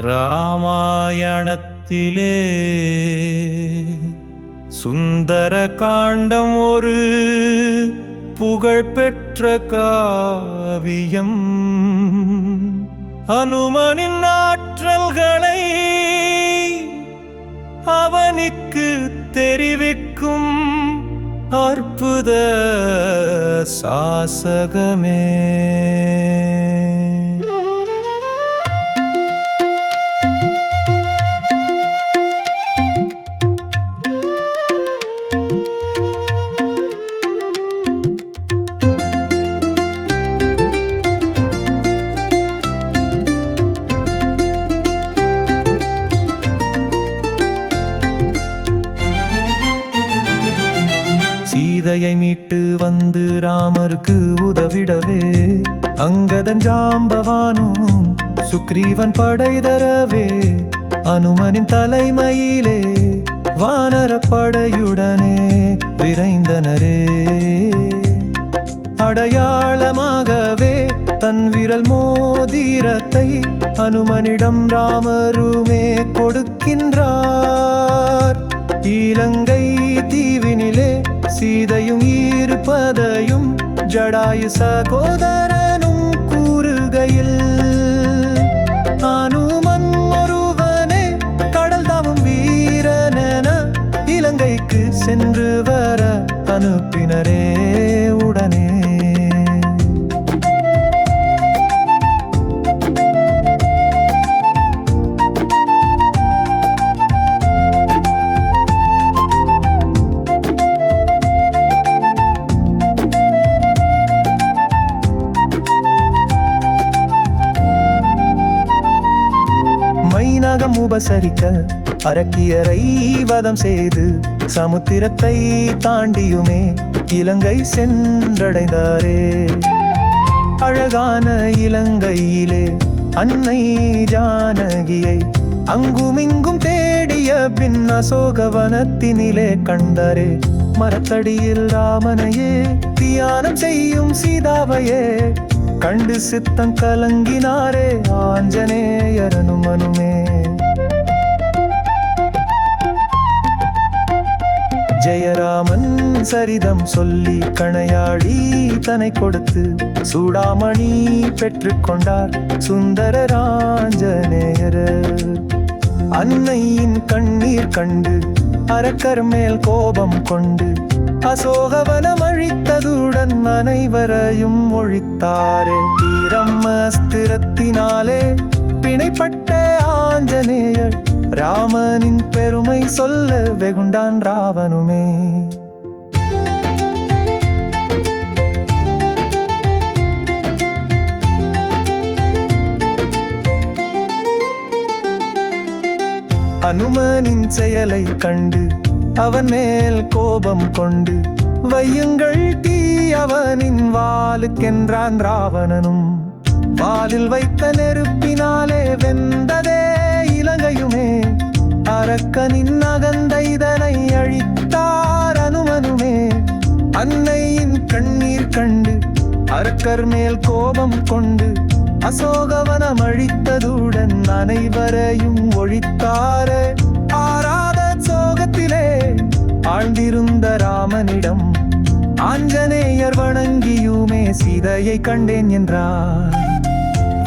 ராமாயணத்திலே சுந்தர காண்டம் ஒரு புகழ்பெற்ற காவியம். அனுமனின் ஆற்றல்களை அவனுக்கு தெரிவிக்கும் அற்புத சாசகமே. சீதையை மீட்டு வந்து ராமருக்கு உதவிடவே அங்கதன் ஜாம்பவானும் சுக்ரீவன் படை தரவே அனுமனின் தலைமையிலே வானர படையுடனே விரைந்தனரே. அடையாளமாகவே தன் விரல் மோதிரத்தை அனுமனிடம் ராமருமே கொடுக்கின்றார். இலங்கை தீவினிலே சீதையும் இருப்பதையும் ஜடாயு சகோதரனும் கூறுகையில் அனுமன் ஒருவனே கடல் தாவும் வீரனென இலங்கைக்கு சென்று வர அனுப்பினரே உடனே. மைனாகம் உபசரிக்க அரக்கியரை வதம் செய்து சமுத்திரத்தை தாண்டியுமே இலங்கை சென்றடைந்தாரே. அழகான இலங்கையிலே அன்னை ஜானகியை அங்குமிங்கும் தேடிய பின் அசோகவனத்தினிலே கண்டாரே. மரத்தடியில் ராமனையே தியானம் செய்யும் சீதாவையே கண்டு சித்தம் கலங்கினாரே ஆஞ்சநேயர் அனுமனுமே. ஜெயராமன் சரிதம் சொல்லி கணையாடி தனை கொடுத்து சூடாமணி பெற்றுக்கொண்டார் சுந்தரர் ஆஞ்சநேயர். அன்னையின் கண்ணீர் கண்டு அரக்கர் மேல் கோபம் கொண்டு அசோகவனம் அழித்ததுடன் அனைவரையும் ஒழித்தாரே. பிரம்மஸ்திரத்தினாலே பிணைப்பட்ட ஆஞ்சநேயர் ராமனின் பெருமை சொல்ல வெகுண்டான் ராவனுமே. அனுமனின் செயலை கண்டு அவன் மேல் கோபம் கொண்டு வையுங்கள் தீ அவனின் வாளுக்கென்றான் ராவணனும். வாலில் வைத்த நெருப்பினாலே வெந்ததே இலங்கையுமே. அரக்கனின் அகந்த இதனை அழித்தார் அனுமனுமே. அன்னையின் கண்ணீர் கண்டு அரக்கர் மேல் கோபம் கொண்டு அசோகவனம் அழித்ததுடன் அனைவரையும் ஒழித்தாரே. ஆராத சோகத்திலே ஆழ்ந்திருந்த ராமனிடம் ஆஞ்சநேயர் வணங்கியுமே சீதையை கண்டேன் என்றார்.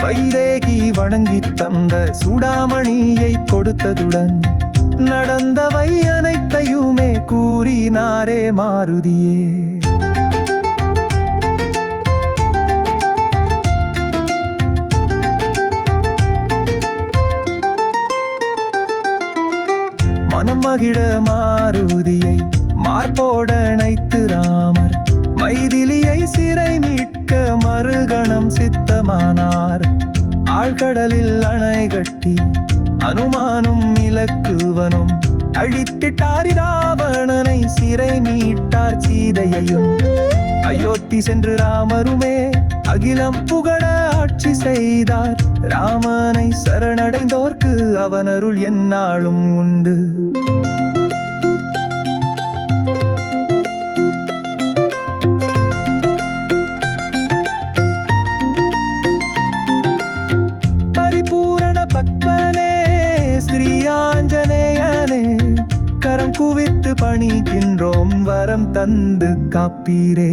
வைதேகி வணங்கி தந்த சூடாமணியை கொடுத்ததுடன் நடந்தவை அனைத்தையுமே கூறினாரே மாருதியே. மனம் மகிழ மாருதியை மார்போட அணைத்து ராமர் மைதிலியை சிறை மீட்க மறுகணம் சித்தமானார். ஆழ்கடலில் அணை கட்டி அனுமானும் இலக்குவனும் அழித்திட்டாரி ராவணனை சிறை மீட்டார் சீதையையும். அயோத்தி சென்று ராமருமே அகிலம் புகழ ஆட்சி செய்தார். ராமனை சரணடைந்தோர்க்கு அவன் அருள் எந்நாளும் உண்டு. பரிபூரண பக்தனே பணிகின்றோம் வரம் தந்து காப்பீரே